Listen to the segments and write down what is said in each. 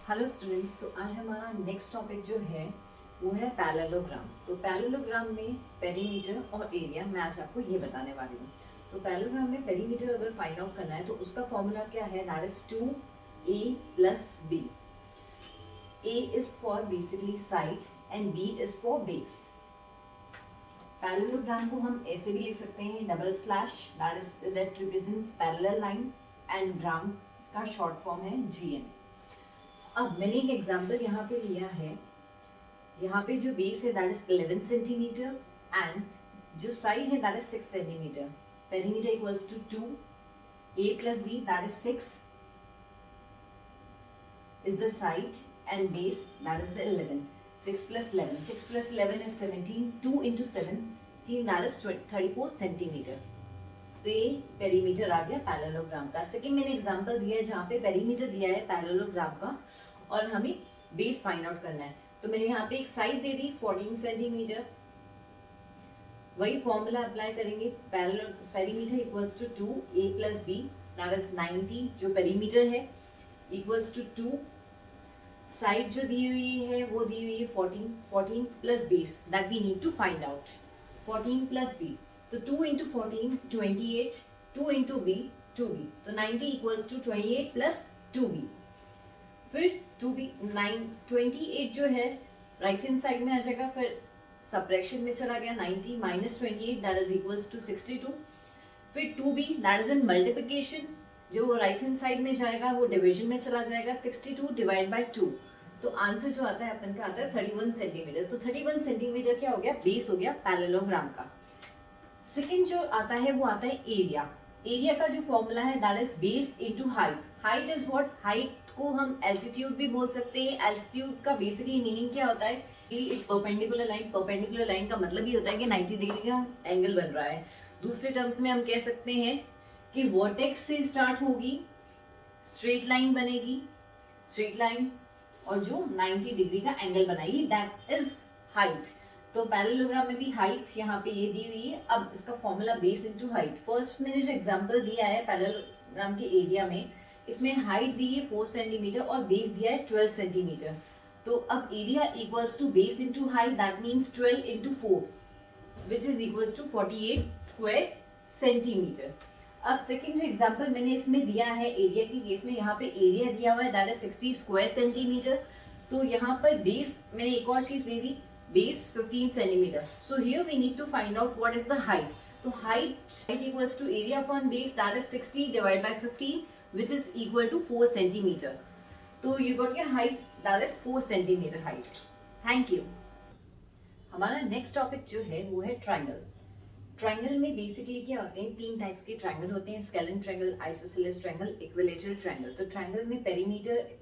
Hello students, तो आज हमारा नेक्स्ट टॉपिक जो है वो है पैरेललोग्राम। तो पैरेललोग्राम में पेरीमीटर और एरिया मैं आज आपको ये बताने वाली हूँ। तो पैरेललोग्राम में पेरीमीटर अगर फाइंड आउट करना है तो उसका फॉर्मूला क्या है, that is 2a plus b। a is for basically side and b is for base. Parallelogram को हम ऐसे भी लिख सकते हैं, double slash, that represents parallel line, and gram का शॉर्ट फॉर्म है gm। अब मैंने एक एग्जाम्पल यहाँ पे लिया है। यहाँ पे जो बेस है दैट इज 11 सेंटीमीटर एंड जो साइड है that is 6 centimetre. Perimeter equals to 2 a plus b that is 6 is the side and base that is the 11। 6 plus 11, 6 plus 11 is 17, 2 into 17 that is 34 centimetre. तो ये perimeter आ गया parallelogram का। Second मैंने example दिया है जहाँ पे पेरीमीटर दिया है पैरेललोग्राम का और हमें बेस फाइंड आउट करना है। तो मैंने यहाँ पे एक साइड दे दी 14 सेंटीमीटर। वही फॉर्मूला अप्लाई करेंगे, perimeter equals to 2a plus b that is 90 जो पेरीमीटर है इक्वल्स टू 2। साइड जो दी हुई है वो दी हुई है 14, 14 plus base that we need to find out, 14 plus b। तो 2 इंटू 14 28, 2 इंटू b 2b, तो 90 इक्वल्स टू 28 प्लस 2b। फिर 2b 9 28 जो है राइट हैंड साइड में आ जाएगा, फिर सब्ट्रैक्शन में चला गया, 90 minus 28 that is equals to 62। फिर 2b that is in multiplication, जो राइट हैंड साइड में जाएगा वो डिवीजन में चला जाएगा, 62 डिवाइड बाय 2। तो आंसर जो आता है अपन का आता है 31 सेंटीमीटर। तो 31 सेंटीमीटर क्या हो गया, बेस हो गया पैरेललोग्राम का। सेकेंड जो आता है वो आता है एरिया। एरिया का जो फॉर्मूला है that is base into height. Height is what, height को हम एल्टीट्यूड भी बोल सकते हैं। एल्टीट्यूड का बेसिकली मीनिंग क्या होता है, एक परपेंडिकुलर लाइन, परपेंडिकुलर लाइन का मतलब ही होता है कि 90 डिग्री का एंगल बन रहा है। दूसरे टर्म्स में हम कह सकते हैं कि वर्टेक्स से स्टार्ट होगी, स्ट्रेट लाइन बनेगी, स्ट्रेट लाइन, और जो 90 डिग्री का एंगल बनाएगी दैट इज हाइट। तो पैरेललोग्राम में भी हाइट यहाँ पे ये दी हुई है। अब इसका formula base into height. First मैंने जो एग्जांपल दिया है पैरेललोग्राम के एरिया में, इसमें हाइट दी है 4 सेंटीमीटर और बेस दिया है 12 सेंटीमीटर। तो अब area equals to base into height that means 12 into 4 which is equals to 48 square centimetre. अब सेकंड जो एग्जांपल मैंने इसमें दिया है एरिया के केस में, यहाँ पे एरिया दिया हुआ है दैट इज 60 स्क्वायर सेंटीमीटर। तो यहाँ पर बेस मैंने एक और चीज दे दी, base 15 centimetre. So here we need to find out what is the height. तो height equals to area upon base that is 60 divide by 15 which is equal to 4 centimeter. तो you got your height that is 4 centimeter height. Thank you. हमारा next topic जो है वो है triangle. Triangle में basically क्या होते हैं, तीन टाइप्स के ट्राइंगल होते हैं, scalene triangle, isosceles triangle, equilateral triangle. तो ट्राइंगल में पेरीमीटर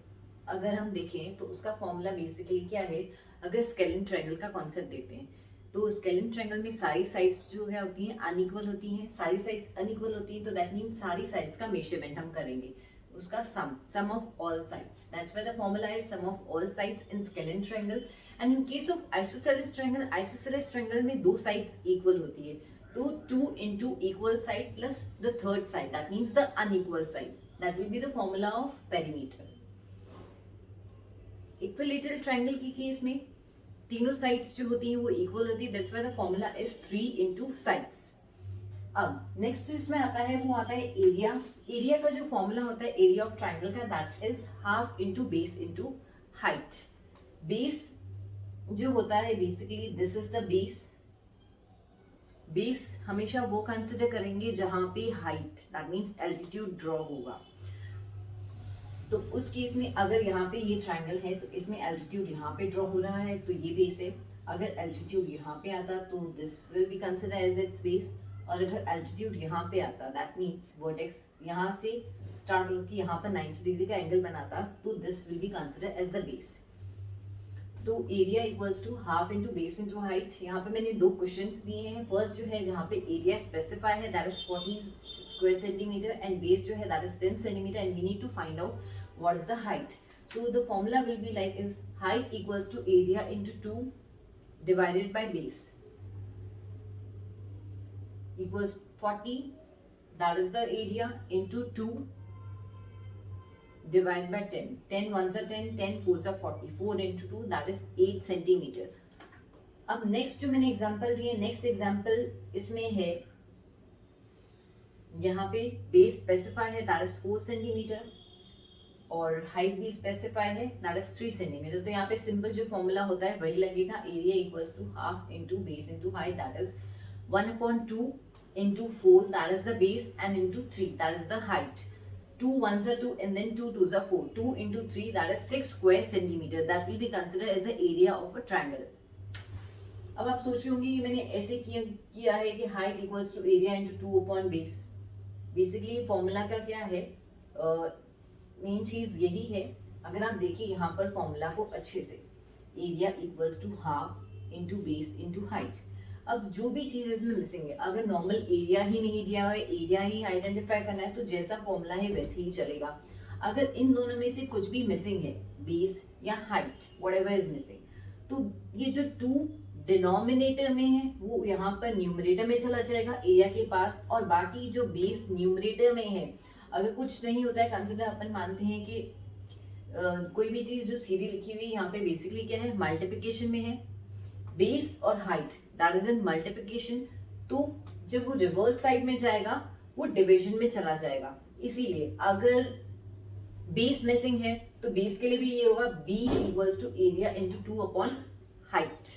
अगर हम देखें तो उसका फॉर्मूला बेसिकली क्या है, अगर स्केलेन ट्राइंगल का कॉन्सेप्ट देते हैं तो स्केलेन ट्राइंगल में सारी साइड्स जो है होती हैं अनइक्वल होती हैं। सारी साइड्स अनइक्वल होती हैं तो दैट मीन्स सारी साइड्स का मेजरमेंट हम करेंगे, उसका sum of all sides, that's why the formula is sum of all sides in scalene triangle. And in case of isosceles triangle, isosceles triangle में दो साइड्स इक्वल होती है, तो 2 into equal side plus the third side, that means the unequal side, that will be the formula of perimeter. Equilateral triangle के case में तीनों sides जो होती हैं वो इक्वल होती है, that's why the formula is 3 into sides। अब नेक्स्ट इसमें आता है वो आता है एरिया। एरिया का जो फॉर्मूला होता है एरिया ऑफ ट्राइंगल का that is half into base into height. Base जो होता है basically this is the base. Base हमेशा वो कंसिडर करेंगे जहां पे height that means altitude draw होगा। तो उस केस में अगर यहाँ पे ये ट्राइंगल है तो इसमें एल्टीट्यूड यहाँ पे ड्रॉ हो रहा है तो ये बेस है। अगर एल्टीट्यूड यहाँ पे आता तो this will be consider as its base, और अगर एल्टीट्यूड यहाँ पे आता दैट मीन्स वर्टेक्स यहाँ से स्टार्ट होकर यहाँ पर 90 डिग्री का एंगल बनाता तो this will be consider as the base. तो area equals to half into base into height. यहाँ पे मैंने दो क्वेश्चंस दिए हैं। फर्स्ट जो है जहाँ पे एरिया स्पेसिफाई है that is 40 square centimetre and base जो है that is 10 centimetre and we need to find out what is the height. So the formula will be like is height equals to area into 2 divided by base equals 40 that is the area into 2 divide by 10. 10 ones are 10, 10 fours are 40. 4 into 2 that is 8 centimeter. अब next जो मैंने example दिए, next example इसमें है, यहाँ पे base specify है that is 4 centimetre और हाइट भी स्पेसिफाई है दैट इज 3 सेंटीमीटर. तो यहाँ पे सिंपल जो फॉर्मूला होता है वही लगेगा, area equals to half into base into height that is 1/2 into 4 that is the base and into 3 that is the height. 2 ones are 2 and then 2 twos are 4. 2 into 3 that is 6 square centimeter. That will be considered as the area of a triangle. अब आप सोच रहे होंगे कि मैंने ऐसे किया है कि height equals to area into 2 upon base. Basically formula का क्या है, मेन चीज यही है. अगर आप देखिए यहाँ पर फॉर्मूला को अच्छे से, area equals to half into base into height. अब जो भी चीज इसमें मिसिंग है, अगर नॉर्मल एरिया ही नहीं दिया हुआ है, एरिया ही आइडेंटिफाई करना है, तो जैसा फॉर्मूला है वैसे ही चलेगा. अगर इन दोनों में से कुछ भी मिसिंग है, बेस या हाइट, व्हाटएवर इज मिसिंग, तो ये जो 2 डिनोमिनेटर में है वो यहाँ पर न्यूमरेटर में चला जाएगा एरिया के पास, और बाकी जो बेस न्यूमरेटर में है, अगर कुछ नहीं होता है कंसिडर, अपन मानते हैं कि कोई भी चीज जो सीधी लिखी हुई यहाँ पे बेसिकली क्या है, मल्टीप्लिकेशन में है, बेस और height that is in multiplication, तो जब वो रिवर्स साइड में जाएगा वो डिवीजन में चला जाएगा. इसीलिए अगर बेस मिसिंग है तो बेस के लिए भी ये होगा b equals to area into 2 upon height.